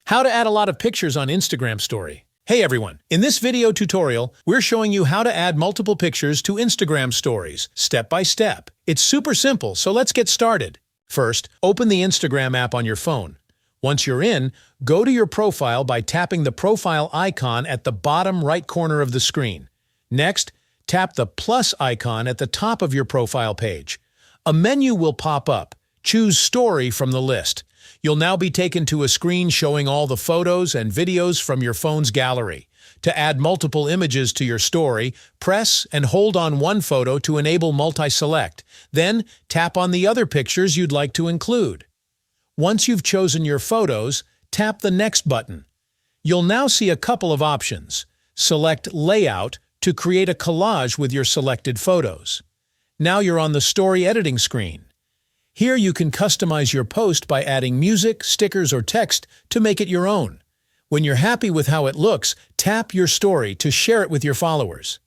How to add a lot of pictures on Instagram Story. Hey everyone, in this video tutorial, we're showing you how to add multiple pictures to Instagram Stories, step by step. It's super simple, so let's get started. First, open the Instagram app on your phone. Once you're in, go to your profile by tapping the profile icon at the bottom right corner of the screen. Next, tap the plus icon at the top of your profile page. A menu will pop up. Choose Story from the list. You'll now be taken to a screen showing all the photos and videos from your phone's gallery. To add multiple images to your story, press and hold on one photo to enable multi-select. Then, tap on the other pictures you'd like to include. Once you've chosen your photos, tap the Next button. You'll now see a couple of options. Select Layout to create a collage with your selected photos. Now you're on the story editing screen. Here you can customize your post by adding music, stickers, or text to make it your own. When you're happy with how it looks, tap your story to share it with your followers.